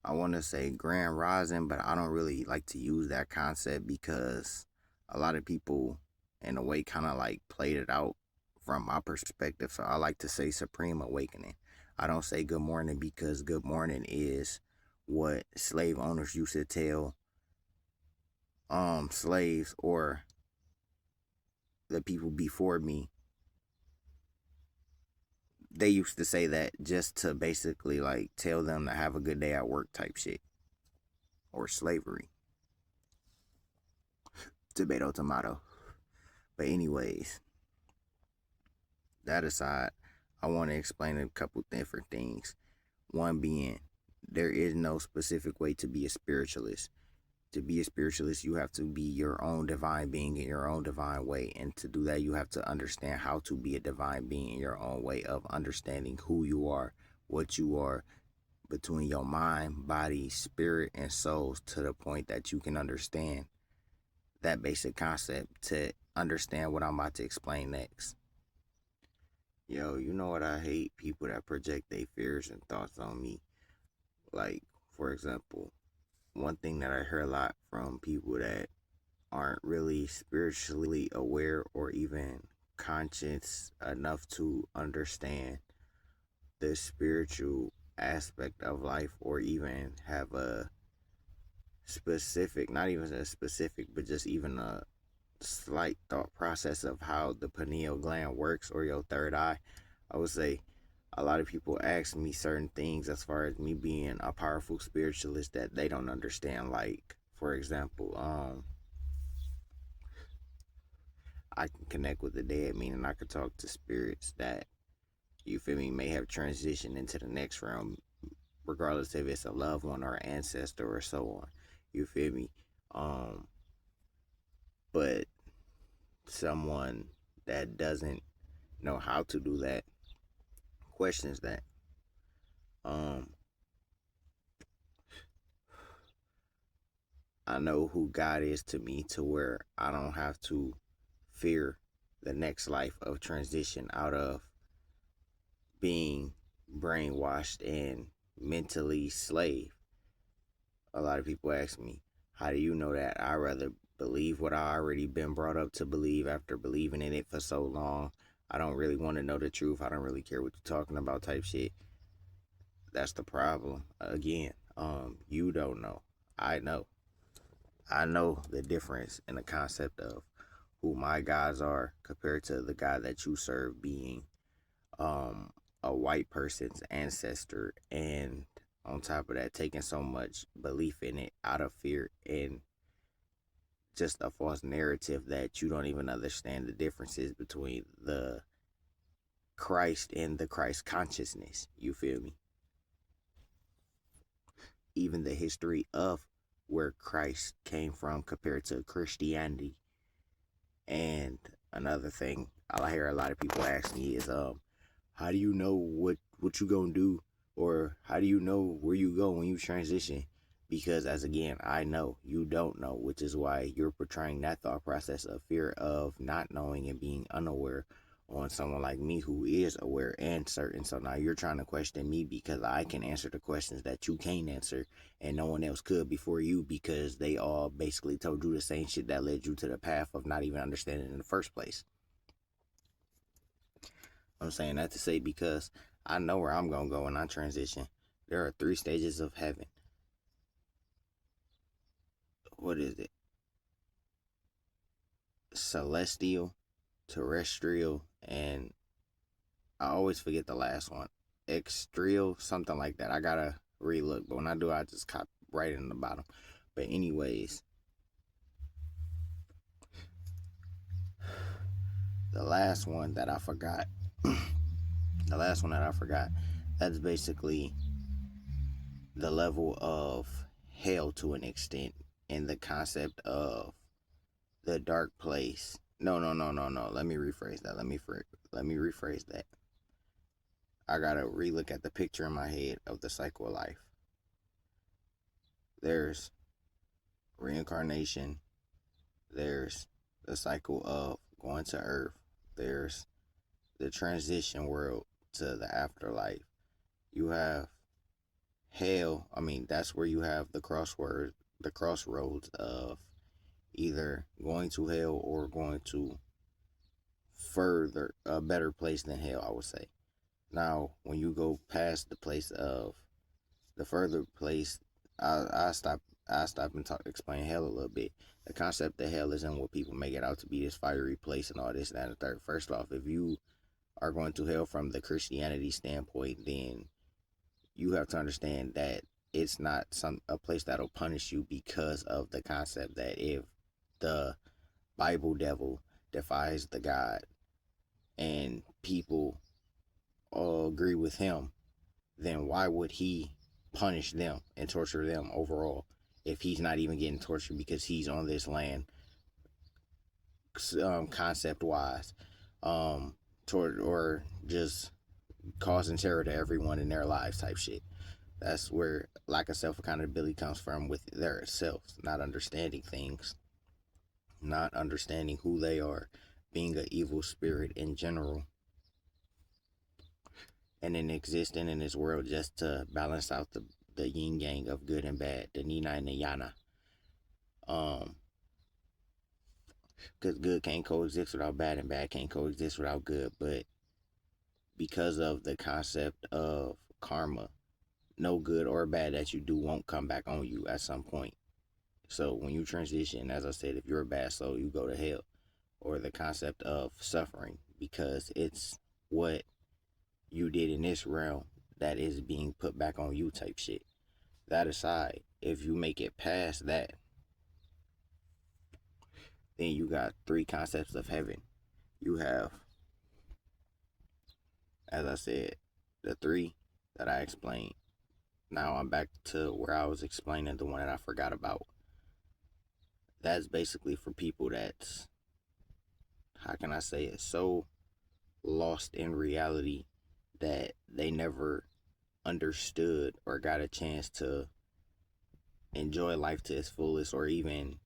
I want to say grand rising, but I don't really like to use that concept because a lot of people, in a way, kind of like played it out from my perspective. So I like to say supreme awakening. I don't say good morning because good morning is what slave owners used to tell slaves or the people before me. They used to say that just to basically like tell them to have a good day at work type shit, or slavery. Tomato tomato. But anyways, that aside, I want to explain a couple different things. One being, there is no specific way to be a spiritualist. To be a spiritualist, you have to be your own divine being in your own divine way. And to do that, you have to understand how to be a divine being in your own way of understanding who you are, what you are, between your mind, body, spirit, and souls, to the point that you can understand that basic concept to understand what I'm about to explain next. Yo, you know what I hate? People that project their fears and thoughts on me. Like, for example, one thing that I hear a lot from people that aren't really spiritually aware or even conscious enough to understand the spiritual aspect of life, or even have a specific, not even a specific, but just even a slight thought process of how the pineal gland works, or your third eye. I would say a lot of people ask me certain things as far as me being a powerful spiritualist that they don't understand. Like, for example, I can connect with the dead, meaning I could talk to spirits that, you feel me, may have transitioned into the next realm, regardless if it's a loved one or an ancestor or so on. You feel me? Um, but someone that doesn't know how to do that questions that. Um, I know who God is to me, to where I don't have to fear the next life of transition out of being brainwashed and mentally slave. A lot of people ask me, how do you know that? I rather believe what I already been brought up to believe after believing in it for so long. I don't really want to know the truth. I don't really care what you're talking about type shit. That's the problem. Again, you don't know. I know. I know the difference in the concept of who my gods are compared to the God that you serve, being um a white person's ancestor, and on top of that, taking so much belief in it out of fear and just a false narrative that you don't even understand the differences between the Christ and the Christ consciousness. You feel me? Even the history of where Christ came from compared to Christianity. And another thing I hear a lot of people ask me is, how do you know what you gonna do, or how do you know where you go when you transition? Because, as again, I know you don't know, which is why you're portraying that thought process of fear of not knowing and being unaware on someone like me who is aware and certain. So now you're trying to question me because I can answer the questions that you can't answer, and no one else could before you, because they all basically told you the same shit that led you to the path of not even understanding in the first place. I'm saying that to say, because I know where I'm gonna go when I transition. There are three stages of heaven. What is it? Celestial, terrestrial, and I always forget the last one. Extrial, something like that. I gotta relook, but when I do, I just cop right in the bottom. But anyways, the last one that I forgot, the last one that I forgot, that's basically the level of hell to an extent, in the concept of the dark place. No, no, no, no, no. Let me rephrase that. Let me rephrase that. I gotta relook at the picture in my head of the cycle of life. There's reincarnation. There's the cycle of going to Earth. There's the transition world to the afterlife. You have hell, I mean, that's where you have the crossroads of either going to hell or going to further a better place than hell, I would say. Now, when you go past the place of the further place, I stop. I stop and explain hell a little bit. The concept of hell isn't what people make it out to be, this fiery place and all this and that and the third. First off, if you are going to hell from the Christianity standpoint, then you have to understand that it's not a place that'll punish you, because of the concept that if the Bible devil defies the God and people all agree with him, then why would he punish them and torture them overall if he's not even getting tortured because he's on this land, concept wise, toward or just causing terror to everyone in their lives type shit. That's where lack of self accountability comes from with their selves, not understanding things, not understanding who they are, being an evil spirit in general, and then existing in this world just to balance out the yin yang of good and bad, the nina and the yana. Because good can't coexist without bad and bad can't coexist without good. But because of the concept of karma, no good or bad that you do won't come back on you at some point. So when you transition, as I said, if you're a bad soul, you go to hell. Or the concept of suffering, because it's what you did in this realm that is being put back on you type shit. That aside, if you make it past that, then you got three concepts of heaven. You have, as I said, the three that I explained. Now I'm back to where I was explaining the one that I forgot about. That's basically for people that's, how can I say it, so lost in reality that they never understood or got a chance to enjoy life to its fullest, or even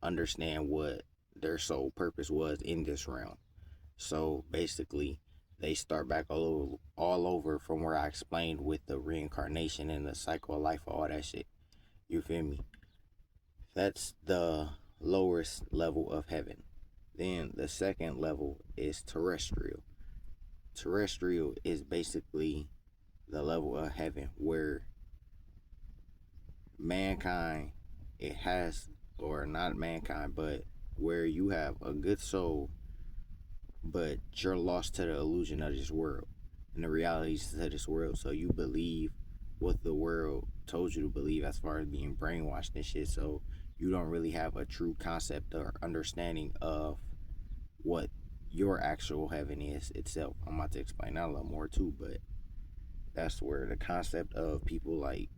understand what their sole purpose was in this realm. So basically, they start back all over from where I explained with the reincarnation and the cycle of life, all that shit. You feel me? That's the lowest level of heaven. Then the second level is terrestrial. Terrestrial is basically the level of heaven where mankind, it has, or not mankind, but where you have a good soul, but you're lost to the illusion of this world and the realities of this world. So you believe what the world told you to believe as far as being brainwashed and shit. So you don't really have a true concept or understanding of what your actual heaven is itself. I'm about to explain that a little more too, but that's where the concept of people like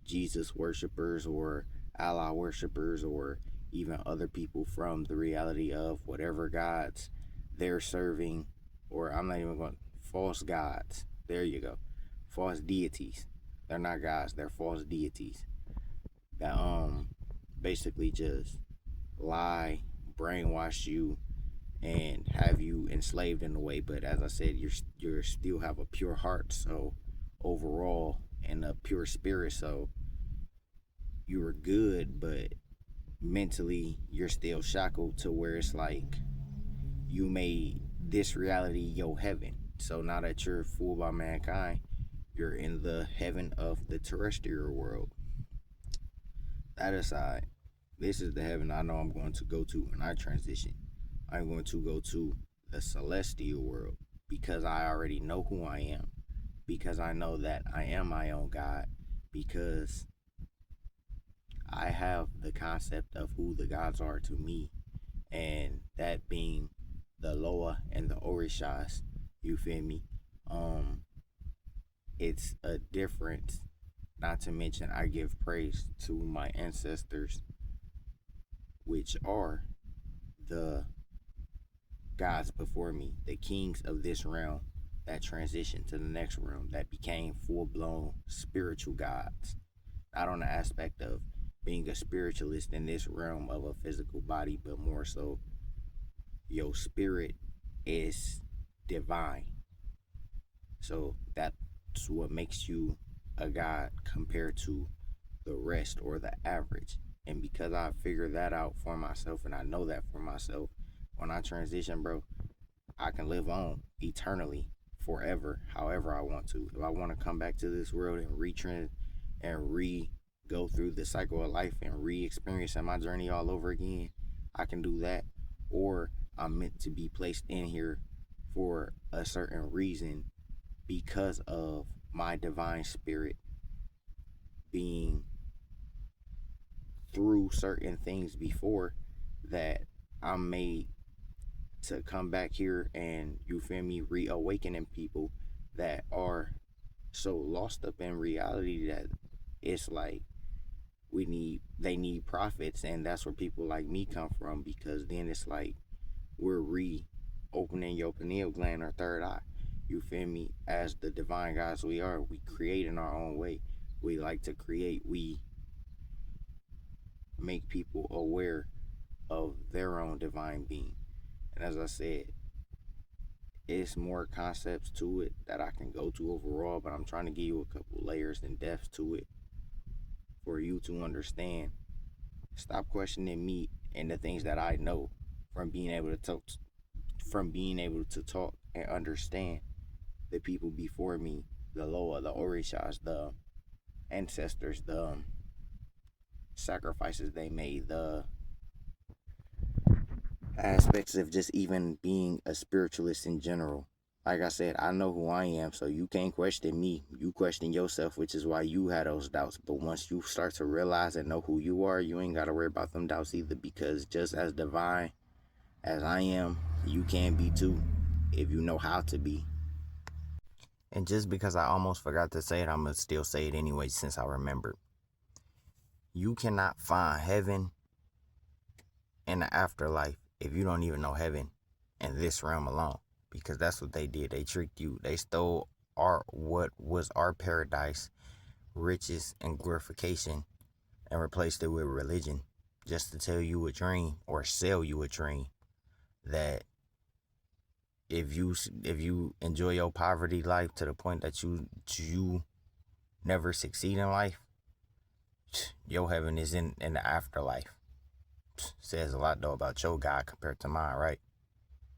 Jesus worshippers or Allah worshippers, or even other people from the reality of whatever gods they're serving, or I'm not even going, false gods. There you go. False deities. They're not gods, they're false deities. That basically just lie, brainwash you, and have you enslaved in a way. But as I said, you're still have a pure heart, so overall, and a pure spirit, so you were good, but mentally you're still shackled to where it's like you made this reality your heaven. So now that you're fooled by mankind, you're in the heaven of the terrestrial world. That aside, this is the heaven I know I'm going to go to when I transition. I'm going to go to the celestial world, because I already know who I am, because I know that I am my own God, because I have the concept of who the gods are to me, and that being the Loa and the Orishas. You feel me? It's a difference. Not to mention, I give praise to my ancestors, which are the gods before me, the kings of this realm that transitioned to the next realm, that became full-blown spiritual gods. Not on the aspect of being a spiritualist in this realm of a physical body, but more so your spirit is divine. So that's what makes you a God compared to the rest or the average. And because I figured that out for myself and I know that for myself, when I transition, bro, I can live on eternally, forever, however I want to. If I want to come back to this world and go through the cycle of life and re-experiencing my journey all over again, I can do that. Or I'm meant to be placed in here for a certain reason because of my divine spirit being through certain things before that I'm made to come back here and, you feel me, reawakening people that are so lost up in reality that it's like they need prophets, and that's where people like me come from, because then it's like we're reopening your pineal gland or third eye. You feel me? As the divine guys we are, we create in our own way. We like to create. We make people aware of their own divine being. And as I said, it's more concepts to it that I can go to overall, but I'm trying to give you a couple layers and depths to it for you to understand. Stop questioning me and the things that I know from being able to talk and understand the people before me, the Loa, the Orishas, the ancestors, the sacrifices they made, the aspects of just even being a spiritualist in general. Like I said, I know who I am, so you can't question me. You question yourself, which is why you had those doubts. But once you start to realize and know who you are, you ain't got to worry about them doubts either, because just as divine as I am, you can be too, if you know how to be. And just because I almost forgot to say it, I'm going to still say it anyway since I remembered. You cannot find heaven in the afterlife if you don't even know heaven in this realm alone, because that's what they did. They tricked you. They stole what was our paradise, riches and glorification, and replaced it with religion, just to tell you a dream or sell you a dream that if you enjoy your poverty life to the point that you never succeed in life, your heaven is in the afterlife. Says a lot though about your God compared to mine, right?